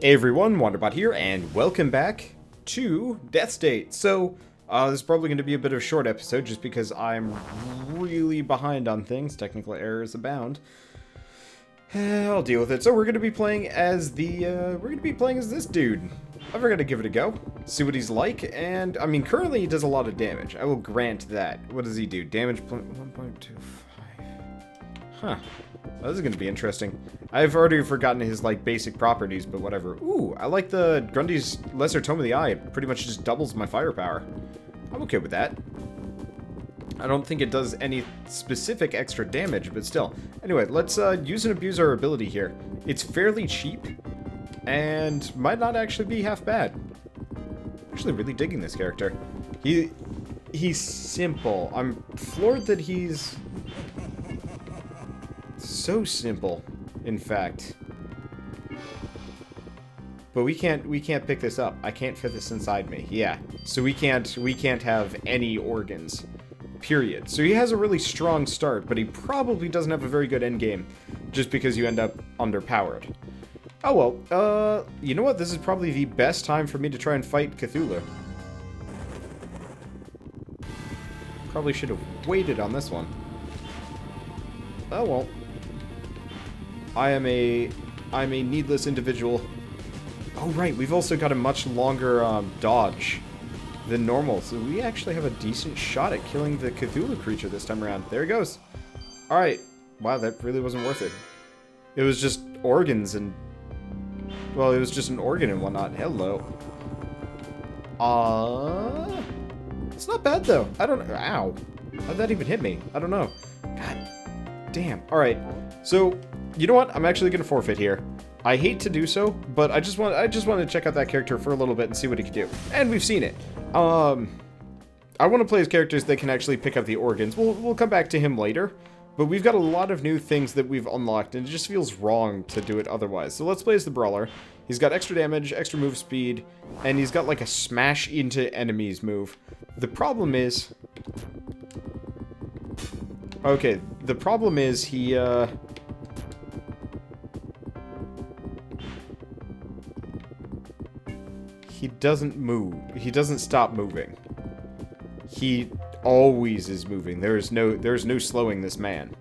Hey everyone, Wanderbot here, and welcome back to Deathstate. So, this is probably going to be a bit of a short episode, just because I'm really behind on things. Technical errors abound. I'll deal with it. So we're going to be playing as this dude. I'm going to give it a go, see what he's like, and, I mean, currently he does a lot of damage. I will grant that. What does he do? Damage 1.25. Huh. Well, this is going to be interesting. I've already forgotten his, like, basic properties, but whatever. Ooh, I like the Grundy's Lesser Tome of the Eye. It pretty much just doubles my firepower. I'm okay with that. I don't think it does any specific extra damage, but still. Anyway, let's use and abuse our ability here. It's fairly cheap, and might not actually be half bad. I'm actually really digging this character. He's simple. I'm floored that he's so simple, in fact. But we can't pick this up. I can't fit this inside me. Yeah. So we can't have any organs. Period. So he has a really strong start, but he probably doesn't have a very good end game, just because you end up underpowered. Oh well, you know what? This is probably the best time for me to try and fight Cthulhu. Probably should have waited on this one. Oh well. I'm a needless individual. Oh right, we've also got a much longer dodge than normal, so we actually have a decent shot at killing the Cthulhu creature this time around. There he goes. Alright. Wow, that really wasn't worth it. It was just organs and... well, it was just an organ and whatnot. Hello. It's not bad though. I don't... ow. How'd that even hit me? I don't know. God damn. Alright. So, you know what? I'm actually gonna forfeit here. I hate to do so, but I just want to check out that character for a little bit and see what he can do. And we've seen it. I want to play as characters that can actually pick up the organs. We'll come back to him later, but we've got a lot of new things that we've unlocked, and it just feels wrong to do it otherwise. So let's play as the brawler. He's got extra damage, extra move speed, and he's got like a smash into enemies move. The problem is... okay, the problem is he doesn't move. He doesn't stop moving. He always is moving. There's no slowing this man.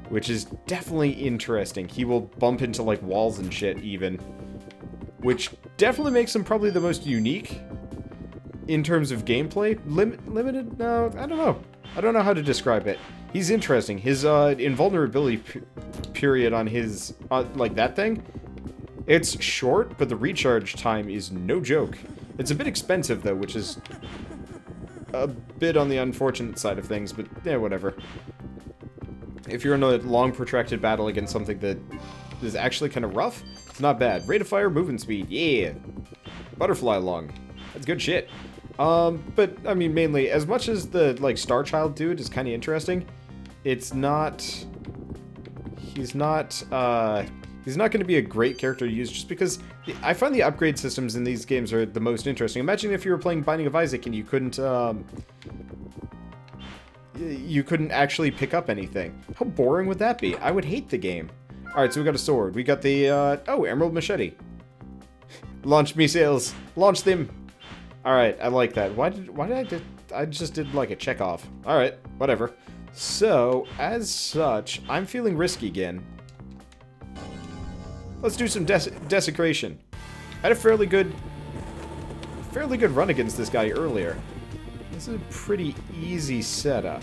Which is definitely interesting. He will bump into like walls and shit even. Which definitely makes him probably the most unique in terms of gameplay. Limited? No, I don't know. I don't know how to describe it. He's interesting. His invulnerability period on his like that thing, it's short, but the recharge time is no joke. It's a bit expensive, though, which is a bit on the unfortunate side of things, but yeah, whatever. If you're in a long, protracted battle against something that is actually kind of rough, it's not bad. Rate of fire, movement speed, yeah. Butterfly lung, that's good shit. But, I mean, mainly, as much as the, like, Starchild dude is kind of interesting, it's not... he's not going to be a great character to use, just because I find the upgrade systems in these games are the most interesting. Imagine if you were playing Binding of Isaac and you couldn't actually pick up anything. How boring would that be? I would hate the game. Alright, so we got a sword. We got the, oh, Emerald Machete. Launch missiles. Launch them. Alright, I like that. Why did I just did like a check off. Alright, whatever. So, as such, I'm feeling risky again. Let's do some desecration. I had a fairly good run against this guy earlier. This is a pretty easy setup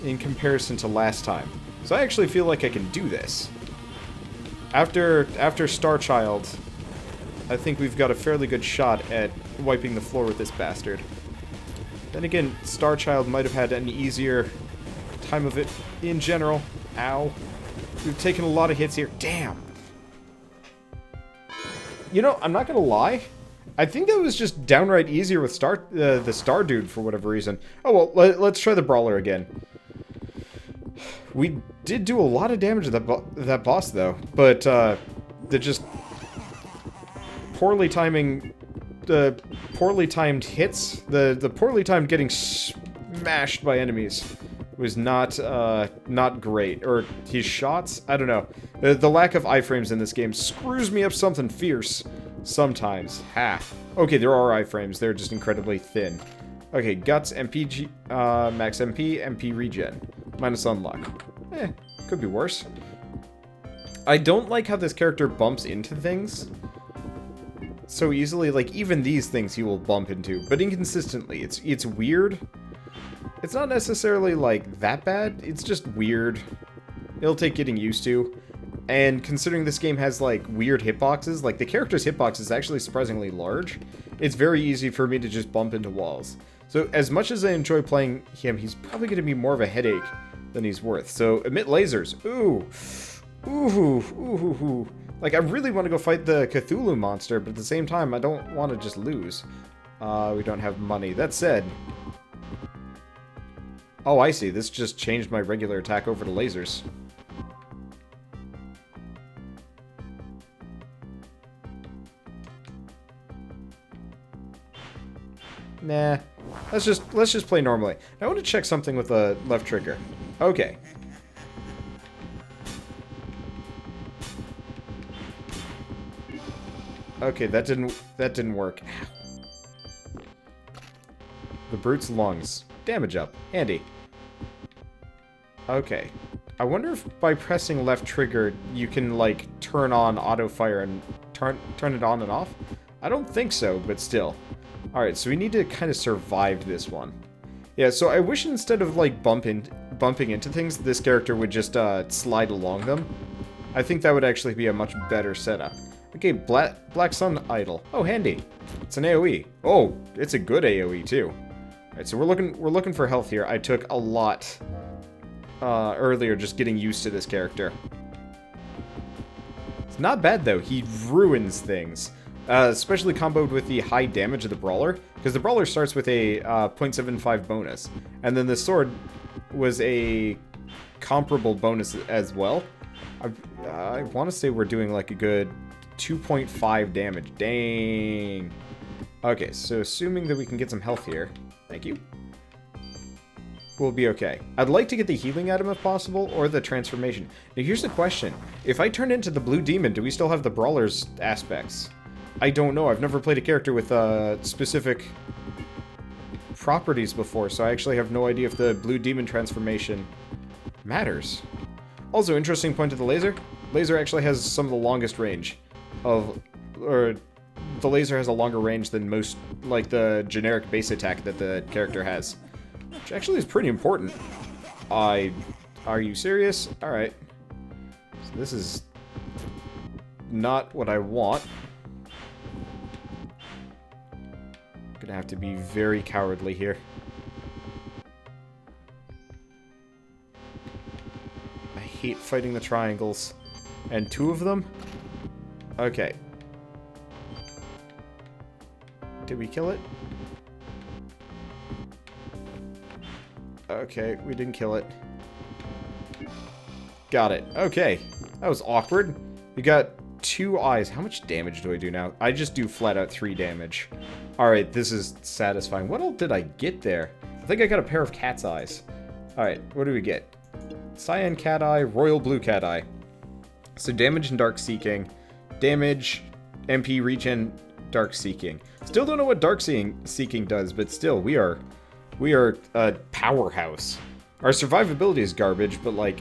in comparison to last time. So I actually feel like I can do this. After Starchild, I think we've got a fairly good shot at wiping the floor with this bastard. Then again, Starchild might have had an easier time of it in general. Ow. We've taken a lot of hits here. Damn. You know, I'm not gonna lie. I think that was just downright easier with the Star Dude for whatever reason. Oh well, let's try the Brawler again. We did do a lot of damage to that boss though, but the just poorly timed hits, the poorly timed getting smashed by enemies was not great. Or his shots? I don't know. The lack of iframes in this game screws me up something fierce sometimes. Ha. Okay, there are iframes. They're just incredibly thin. Okay, Guts, MPG, Max MP, MP regen. Minus unlock. Could be worse. I don't like how this character bumps into things so easily. Like, even these things he will bump into, but inconsistently. It's weird. It's not necessarily, like, that bad. It's just weird. It'll take getting used to. And considering this game has, like, weird hitboxes, like, the character's hitbox is actually surprisingly large, it's very easy for me to just bump into walls. So, as much as I enjoy playing him, he's probably going to be more of a headache than he's worth. So, emit lasers. Ooh. Ooh. Ooh. Like, I really want to go fight the Cthulhu monster, but at the same time, I don't want to just lose. We don't have money. That said... Oh, I see. This just changed my regular attack over to lasers. Nah. Let's just play normally. I want to check something with the left trigger. Okay. Okay, that didn't work. The brute's lungs. Damage up. Handy. Okay. I wonder if by pressing left trigger you can, like, turn on auto fire and turn it on and off? I don't think so, but still. Alright, so we need to kind of survive this one. Yeah, so I wish instead of, like, bumping into things, this character would just slide along them. I think that would actually be a much better setup. Okay, Black Sun Idol. Oh, handy. It's an AoE. Oh, it's a good AoE, too. Alright, so we're looking for health here. I took a lot earlier just getting used to this character. It's not bad, though. He ruins things. Especially comboed with the high damage of the brawler, because the brawler starts with a 0.75 bonus, and then the sword was a comparable bonus as well. I want to say we're doing like a good 2.5 damage. Dang. Okay, so assuming that we can get some health here, thank you, we'll be okay. I'd like to get the healing item if possible, or the transformation. Now here's the question: if I turn into the blue demon, do we still have the brawler's aspects? I don't know. I've never played a character with specific properties before, so I actually have no idea if the blue demon transformation matters. Also, interesting point to the laser. Laser actually has some of the longest range of... or the laser has a longer range than most, like, the generic base attack that the character has. Which actually is pretty important. Are you serious? Alright. So this is not what I want. Gonna have to be very cowardly here. I hate fighting the triangles. And two of them? Okay. Did we kill it? Okay, we didn't kill it. Got it. Okay. That was awkward. You got 2 eyes. How much damage do I do now? I just do flat out 3 damage. Alright, this is satisfying. What else did I get there? I think I got a pair of cat's eyes. Alright, what do we get? Cyan cat eye, royal blue cat eye. So damage and dark seeking. Damage, MP regen, dark seeking. Still don't know what dark seeking does, but still, we are a powerhouse. Our survivability is garbage, but like,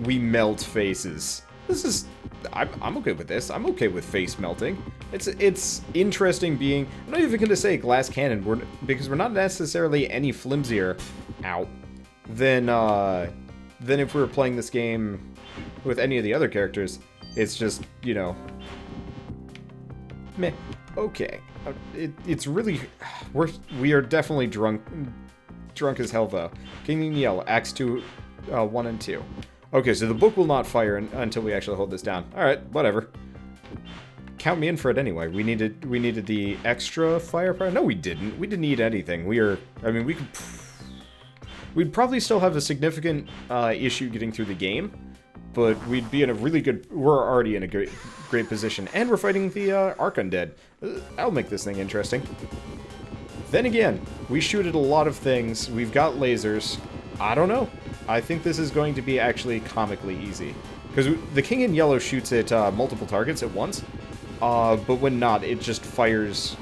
we melt faces. This is... I'm okay with this. I'm okay with face melting. It's interesting being... I'm not even going to say glass cannon, because we're not necessarily any flimsier than if we were playing this game with any of the other characters. It's just, you know... meh. Okay. It's really... We are definitely drunk as hell, though. King and Yell, Acts 2, 1 and 2. Okay, so the book will not fire until we actually hold this down. Alright, whatever. Count me in for it anyway. We needed the extra firepower. No, we didn't. We didn't need anything. We'd probably still have a significant issue getting through the game, but we'd be in a really good... We're already in a great position. And we're fighting the Arc Undead. That'll make this thing interesting. Then again, we shoot at a lot of things. We've got lasers. I don't know. I think this is going to be actually comically easy. Because the king in yellow shoots at multiple targets at once. But when not, it just fires...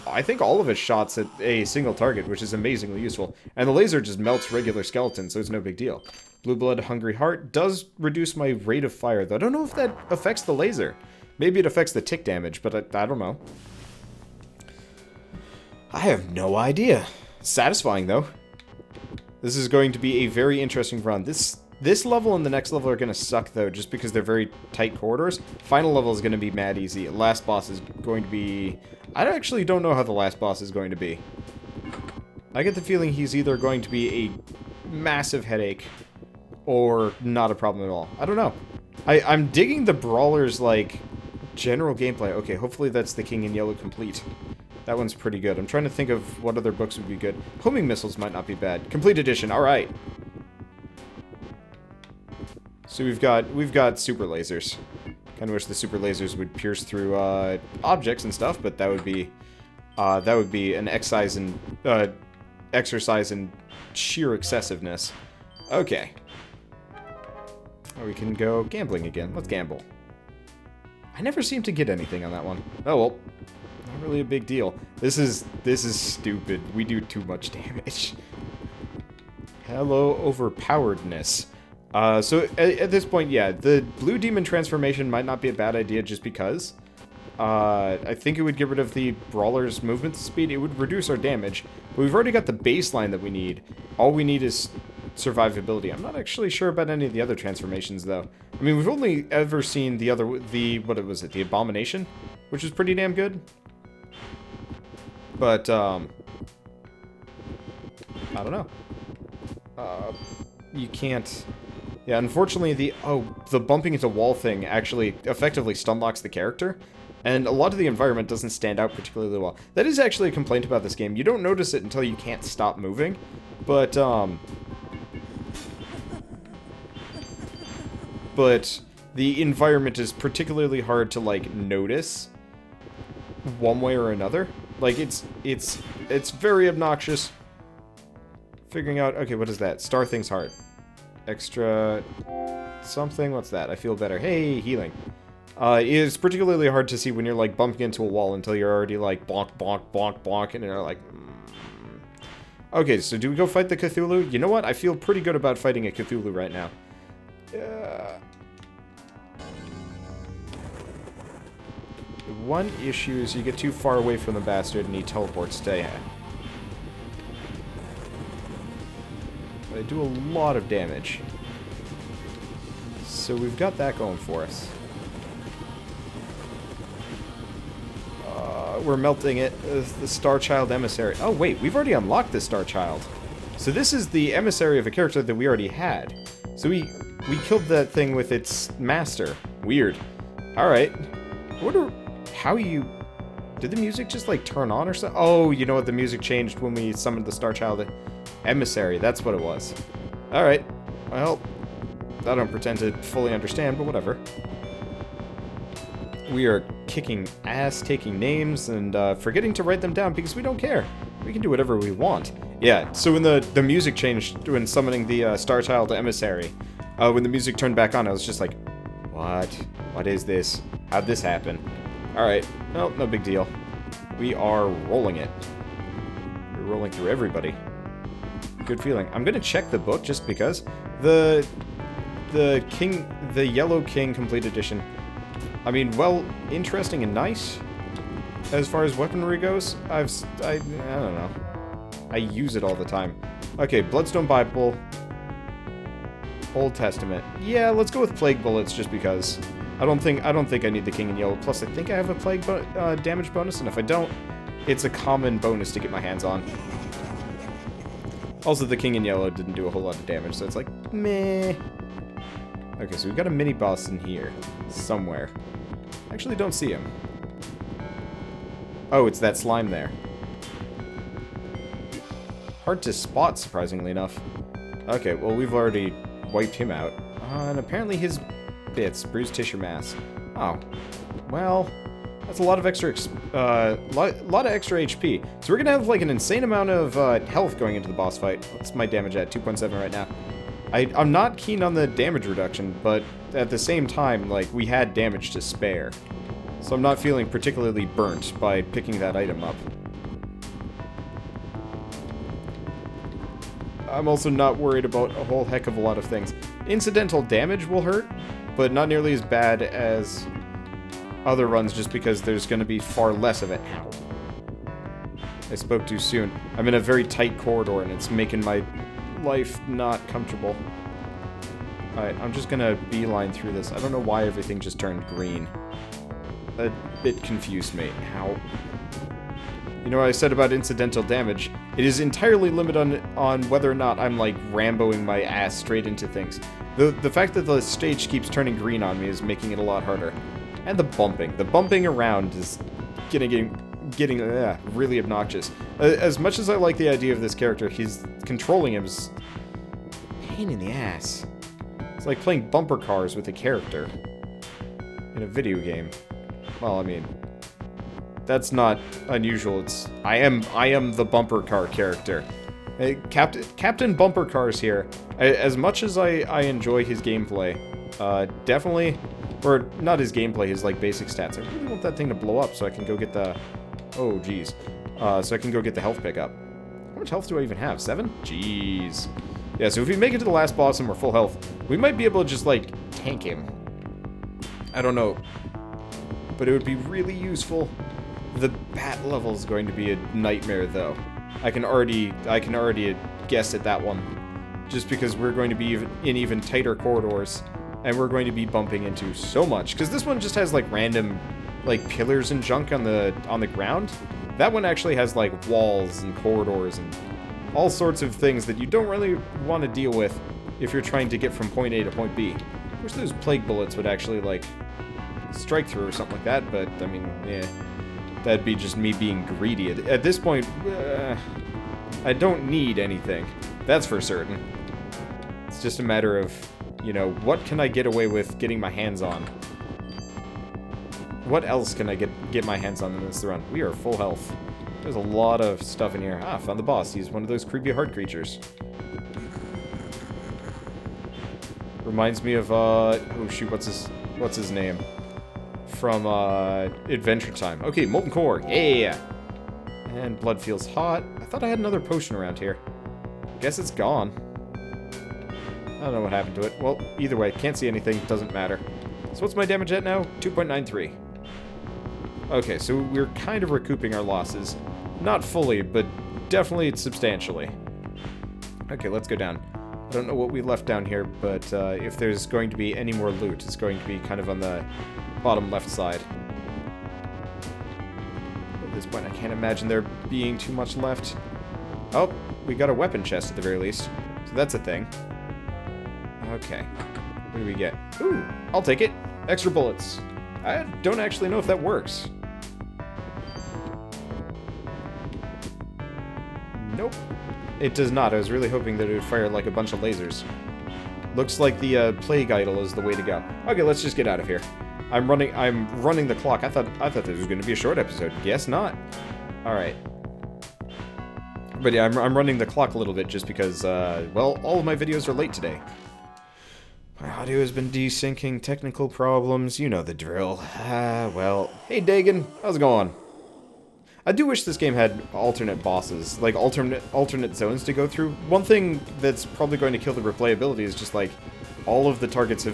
I think all of its shots at a single target, which is amazingly useful. And the laser just melts regular skeletons, so it's no big deal. Blue Blood Hungry Heart does reduce my rate of fire, though I don't know if that affects the laser. Maybe it affects the tick damage, but I don't know. I have no idea. Satisfying, though. This is going to be a very interesting run. This level and the next level are going to suck, though, just because they're very tight corridors. Final level is going to be mad easy. Last boss is going to be... I actually don't know how the last boss is going to be. I get the feeling he's either going to be a massive headache or not a problem at all. I don't know. I'm digging the brawler's, like, general gameplay. Okay, hopefully that's the King in Yellow complete. That one's pretty good. I'm trying to think of what other books would be good. Homing missiles might not be bad. Complete edition, alright. So we've got super lasers. Kind of wish the super lasers would pierce through objects and stuff, but that would be an exercise in sheer excessiveness. Okay. Oh, we can go gambling again. Let's gamble. I never seem to get anything on that one. Oh well, not really a big deal. This is stupid. We do too much damage. Hello, overpoweredness. So at this point, yeah, the blue demon transformation might not be a bad idea just because. I think it would get rid of the brawler's movement speed. It would reduce our damage. But we've already got the baseline that we need. All we need is survivability. I'm not actually sure about any of the other transformations, though. I mean, we've only ever seen the abomination, which is pretty damn good. But, I don't know. You can't... Yeah, unfortunately, the bumping into wall thing actually effectively stun locks the character, and a lot of the environment doesn't stand out particularly well. That is actually a complaint about this game. You don't notice it until you can't stop moving, but the environment is particularly hard to, like, notice one way or another. Like, it's very obnoxious. Figuring out, okay, what is that? Star Thing's Heart. Extra something, what's that? I feel better. Hey, healing. It's particularly hard to see when you're, like, bumping into a wall until you're already, like, bonk, bonk, bonk, bonk, and you're like, Okay, so do we go fight the Cthulhu? You know what? I feel pretty good about fighting a Cthulhu right now. The one issue is you get too far away from the bastard and he teleports to you. They do a lot of damage. So we've got that going for us. We're melting it. The Starchild emissary. Oh wait, we've already unlocked the Starchild. So this is the emissary of a character that we already had. So we killed that thing with its master. Weird. Alright. I wonder how you... Did the music just, like, turn on or something? Oh, you know what? The music changed when we summoned the Starchild emissary. That's what it was. Alright. Well, I don't pretend to fully understand, but whatever. We are kicking ass, taking names, and forgetting to write them down because we don't care. We can do whatever we want. Yeah, so when the music changed when summoning the Starchild emissary, when the music turned back on, I was just like, what? What is this? How'd this happen? Alright, well, no big deal. We are rolling it. We're rolling through everybody. Good feeling. I'm gonna check the book just because. The Yellow King Complete Edition. I mean, well, interesting and nice. As far as weaponry goes, I don't know. I use it all the time. Okay, Bloodstone Bible. Old Testament. Yeah, let's go with Plague Bullets just because. I don't think I need the King in Yellow. Plus, I think I have a Plague damage bonus, and if I don't, it's a common bonus to get my hands on. Also, the King in Yellow didn't do a whole lot of damage, so it's like, meh. Okay, so we've got a mini-boss in here. Somewhere. Actually, don't see him. Oh, it's that slime there. Hard to spot, surprisingly enough. Okay, well, we've already wiped him out. And apparently his bits, bruised tissue mass. Oh. Well, That's a lot of extra, lot of extra HP. So we're gonna have like an insane amount of health going into the boss fight. What's my damage at? 2.7 right now. I'm not keen on the damage reduction, but at the same time, like, we had damage to spare. So I'm not feeling particularly burnt by picking that item up. I'm also not worried about a whole heck of a lot of things. Incidental damage will hurt, but not nearly as bad as other runs just because there's going to be far less of it. Ow. I spoke too soon. I'm in a very tight corridor and it's making my life not comfortable. Alright, I'm just gonna beeline through this. I don't know why everything just turned green. A bit confused me. How? You know what I said about incidental damage? It is entirely limited on whether or not I'm, like, Ramboing my ass straight into things. The fact that the stage keeps turning green on me is making it a lot harder. And the bumping. The bumping around is getting really obnoxious. As much as I like the idea of this character, controlling him is pain in the ass. It's like playing bumper cars with a character in a video game. Well, I mean, that's not unusual. I am the bumper car character. Hey, Captain Bumper Cars here. As much as I enjoy his gameplay, definitely, or not his gameplay, his like basic stats. I really want that thing to blow up so I can go get the. Oh, jeez. So I can go get the health pickup. How much health do I even have? 7? Jeez. Yeah, so if we make it to the last boss and we're full health, we might be able to just, like, tank him. I don't know. But it would be really useful. The bat level is going to be a nightmare, though. I can already guess at that one. Just because we're going to be in even tighter corridors. And we're going to be bumping into so much. Because this one just has, like, random, like, pillars and junk on the ground. That one actually has, like, walls and corridors and all sorts of things that you don't really want to deal with if you're trying to get from point A to point B. I wish those plague bullets would actually, like, strike through or something like that, but, I mean, yeah. That'd be just me being greedy. At this point, I don't need anything. That's for certain. It's just a matter of, you know, what can I get away with getting my hands on? What else can I get my hands on in this run? We are full health. There's a lot of stuff in here. Ah, found the boss. He's one of those creepy heart creatures. Reminds me of, oh shoot, what's his name? From, Adventure Time. Okay, Molten Core. Yeah! And blood feels hot. I thought I had another potion around here. Guess it's gone. I don't know what happened to it. Well, either way, can't see anything. Doesn't matter. So what's my damage at now? 2.93. Okay, so we're kind of recouping our losses. Not fully, but definitely substantially. Okay, let's go down. I don't know what we left down here, but if there's going to be any more loot, it's going to be kind of on the bottom left side. At this point, I can't imagine there being too much left. Oh, we got a weapon chest at the very least. So that's a thing. Okay. What do we get? Ooh, I'll take it. Extra bullets. I don't actually know if that works. Nope. It does not. I was really hoping that it would fire like a bunch of lasers. Looks like the plague idol is the way to go. Okay, let's just get out of here. I'm running the clock. I thought this was going to be a short episode. Guess not. All right. But yeah, I'm running the clock a little bit just because, well, all of my videos are late today. My audio has been desyncing, technical problems, you know the drill. Well, hey Dagon, how's it going? I do wish this game had alternate bosses, like alternate zones to go through. One thing that's probably going to kill the replayability is just like all of the targets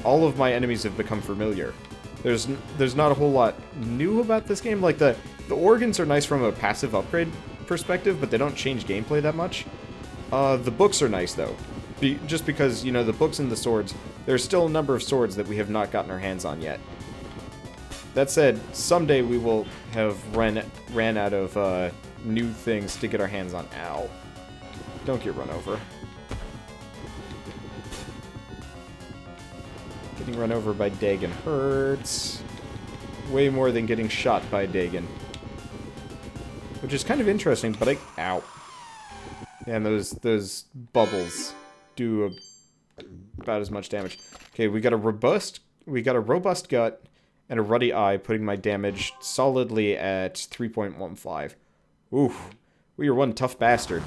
all of my enemies have become familiar. There's not a whole lot new about this game. Like the organs are nice from a passive upgrade perspective, but they don't change gameplay that much. The books are nice though. Just because, you know, the books and the swords, there's still a number of swords that we have not gotten our hands on yet. That said, someday we will have ran out of new things to get our hands on. Ow. Don't get run over. Getting run over by Dagon hurts. Way more than getting shot by Dagon. Which is kind of interesting, but ow. And those bubbles do about as much damage. Okay, we got a robust gut and a ruddy eye, putting my damage solidly at 3.15. Oof. We are one tough bastard.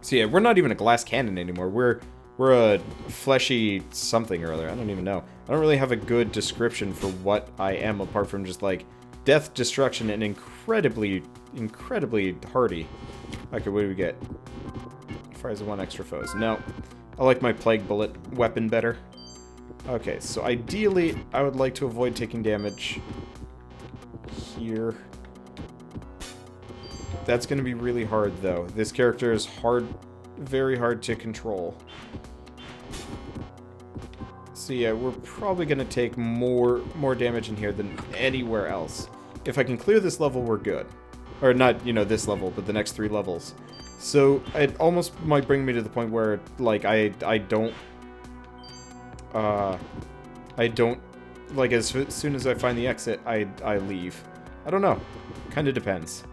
So yeah, we're not even a glass cannon anymore. We're a fleshy something or other. I don't even know. I don't really have a good description for what I am apart from just like death, destruction, and incredibly hardy. Okay, what do we get? Fires one extra foes. No. I like my plague bullet weapon better. Okay, so ideally, I would like to avoid taking damage here. That's going to be really hard, though. This character is very hard to control. So yeah, we're probably going to take more damage in here than anywhere else. If I can clear this level, we're good. Or not, you know, this level, but the next 3 levels. So it almost might bring me to the point where, like, I don't, like, as soon as I find the exit, I leave. I don't know. Kind of depends.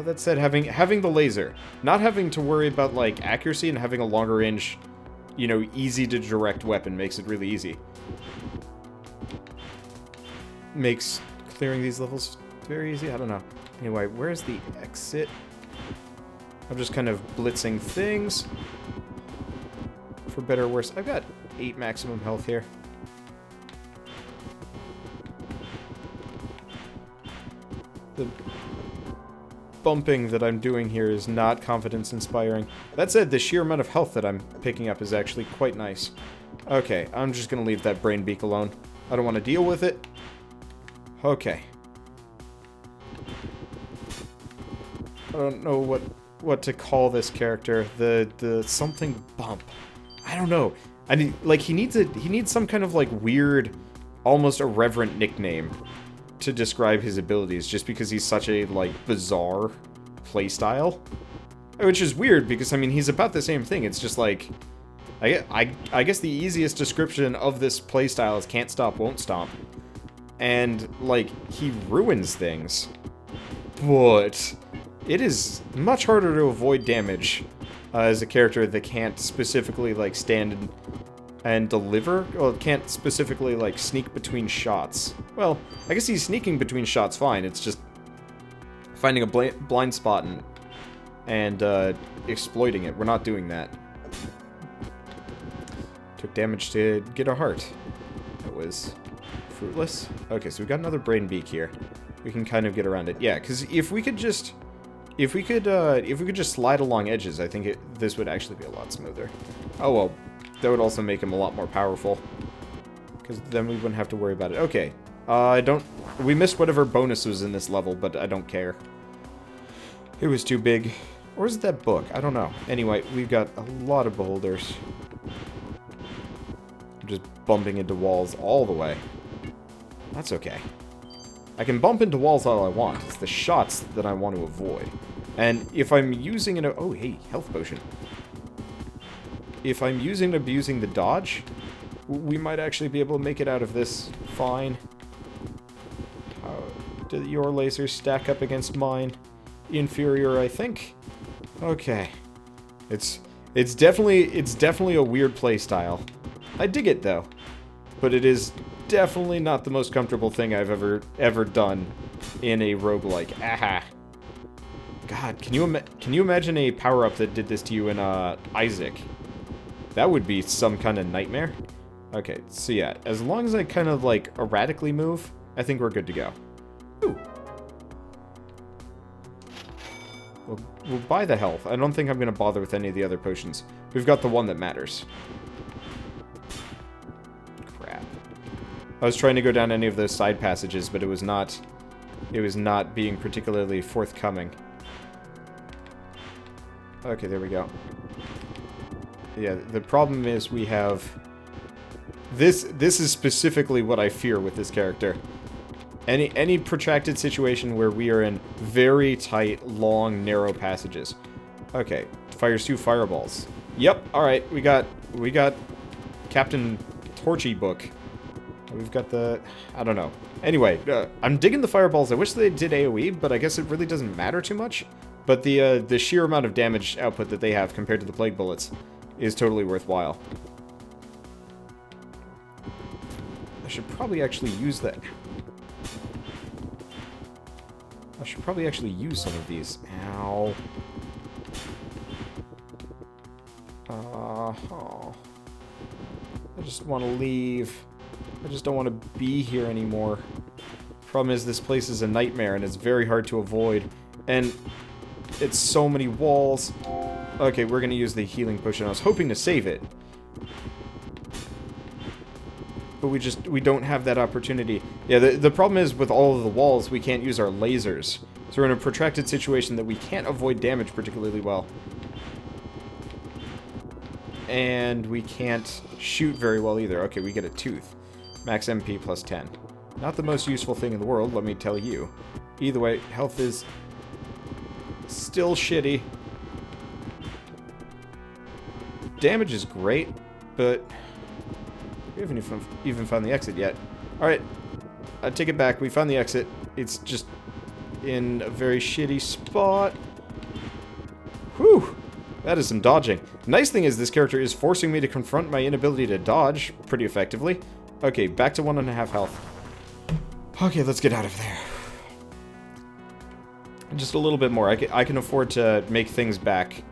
That said, having the laser, not having to worry about, like, accuracy and having a longer range, you know, easy to direct weapon makes it really easy. Makes clearing these levels very easy. I don't know. Anyway, where's the exit? I'm just kind of blitzing things. For better or worse. I've got 8 maximum health here. The bumping that I'm doing here is not confidence inspiring. That said, the sheer amount of health that I'm picking up is actually quite nice. Okay, I'm just gonna leave that brain beak alone. I don't want to deal with it. Okay. I don't know what to call this character. The something bump. I don't know. I mean, like, he needs some kind of, like, weird, almost irreverent nickname to describe his abilities, just because he's such a, like, bizarre playstyle. Which is weird, because, I mean, he's about the same thing. It's just, like, I guess the easiest description of this playstyle is can't stop, won't stomp. And, like, he ruins things. But it is much harder to avoid damage as a character that can't specifically, like, stand and deliver. Well, can't specifically, like, sneak between shots. Well, I guess he's sneaking between shots fine. It's just finding a blind spot and exploiting it. We're not doing that. Took damage to get a heart. That was fruitless. Okay, so we got another brain beak here. We can kind of get around it. Yeah, because if we could just slide along edges, I think this would actually be a lot smoother. Oh well, that would also make him a lot more powerful, because then we wouldn't have to worry about it. Okay, we missed whatever bonus was in this level, but I don't care. It was too big. Or is it that book? I don't know. Anyway, we've got a lot of beholders. I'm just bumping into walls all the way. That's okay. I can bump into walls all I want. It's the shots that I want to avoid. And if I'm using an... Oh, hey, health potion. If I'm using and abusing the dodge, we might actually be able to make it out of this fine. Do your lasers stack up against mine? Inferior, I think. Okay. It's definitely a weird playstyle. I dig it, though. But it is definitely not the most comfortable thing I've ever done in a roguelike. Aha. God, can you imagine a power-up that did this to you in Isaac? That would be some kind of nightmare. Okay, so yeah, as long as I kind of, like, erratically move, I think we're good to go. Ooh. We'll buy the health. I don't think I'm going to bother with any of the other potions. We've got the one that matters. Crap. I was trying to go down any of those side passages, but it was not being particularly forthcoming. Okay, there we go. Yeah, the problem is we have... This is specifically what I fear with this character. Any protracted situation where we are in very tight, long, narrow passages. Okay, fires 2 fireballs. Yep, alright, we got Captain Torchy book. We've got the... I don't know. Anyway, I'm digging the fireballs. I wish they did AoE, but I guess it really doesn't matter too much. But the sheer amount of damage output that they have compared to the plague bullets is totally worthwhile. should probably actually use that. I should probably actually use some of these. Ow. Oh. I just want to leave. I just don't want to be here anymore. Problem is, this place is a nightmare, and it's very hard to avoid. And it's so many walls. Okay, we're going to use the healing potion. I was hoping to save it. But we don't have that opportunity. Yeah, the problem is, with all of the walls, we can't use our lasers. So we're in a protracted situation that we can't avoid damage particularly well. And we can't shoot very well either. Okay, we get a tooth. Max MP plus 10. Not the most useful thing in the world, let me tell you. Either way, health is still shitty. Damage is great, but we haven't even found the exit yet. Alright, I take it back. We found the exit. It's just in a very shitty spot. Whew! That is some dodging. Nice thing is this character is forcing me to confront my inability to dodge pretty effectively. Okay, back to 1.5 health. Okay, let's get out of there. Just a little bit more. I can afford to make things back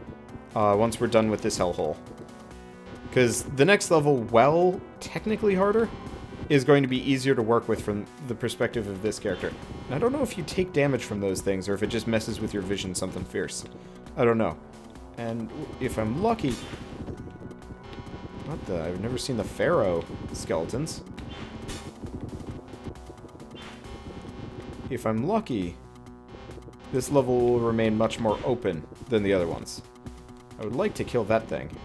once we're done with this hellhole. Because the next level, while technically harder, is going to be easier to work with from the perspective of this character. And I don't know if you take damage from those things, or if it just messes with your vision something fierce. I don't know. And if I'm lucky... What the? I've never seen the Pharaoh skeletons. If I'm lucky, this level will remain much more open than the other ones. I would like to kill that thing.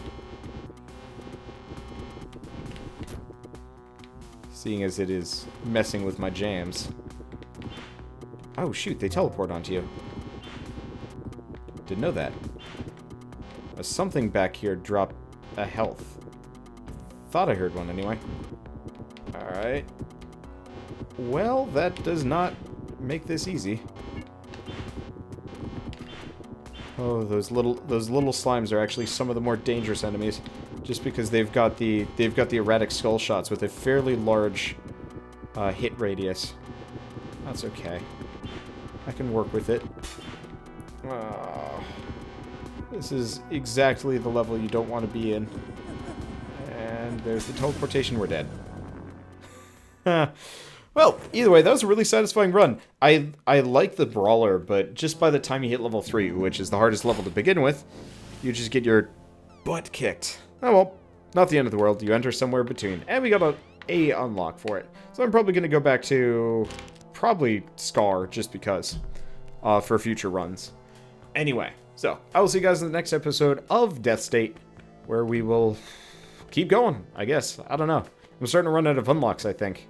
Seeing as it is messing with my jams. Oh shoot, they teleport onto you. Didn't know that. Something back here dropped a health. Thought I heard one anyway. Alright. Well, that does not make this easy. Oh, those little slimes are actually some of the more dangerous enemies, just because they've got the erratic skull shots with a fairly large hit radius. That's okay. I can work with it. This is exactly the level you don't want to be in. And there's the teleportation. We're dead. Well, either way, that was a really satisfying run. I like the brawler, but just by the time you hit level 3, which is the hardest level to begin with, you just get your butt kicked. Oh well, not the end of the world. You enter somewhere between. And we got a unlock for it. So I'm probably going to go back to probably Scar, just because, for future runs. Anyway, so I will see you guys in the next episode of Deathstate, where we will keep going, I guess. I don't know. I'm starting to run out of unlocks, I think.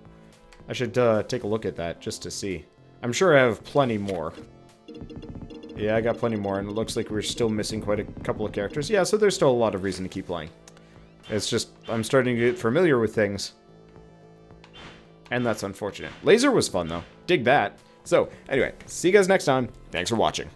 I should take a look at that just to see. I'm sure I have plenty more. Yeah, I got plenty more, and it looks like we're still missing quite a couple of characters. Yeah, so there's still a lot of reason to keep playing. It's just, I'm starting to get familiar with things. And that's unfortunate. Laser was fun, though. Dig that. So, anyway, see you guys next time. Thanks for watching.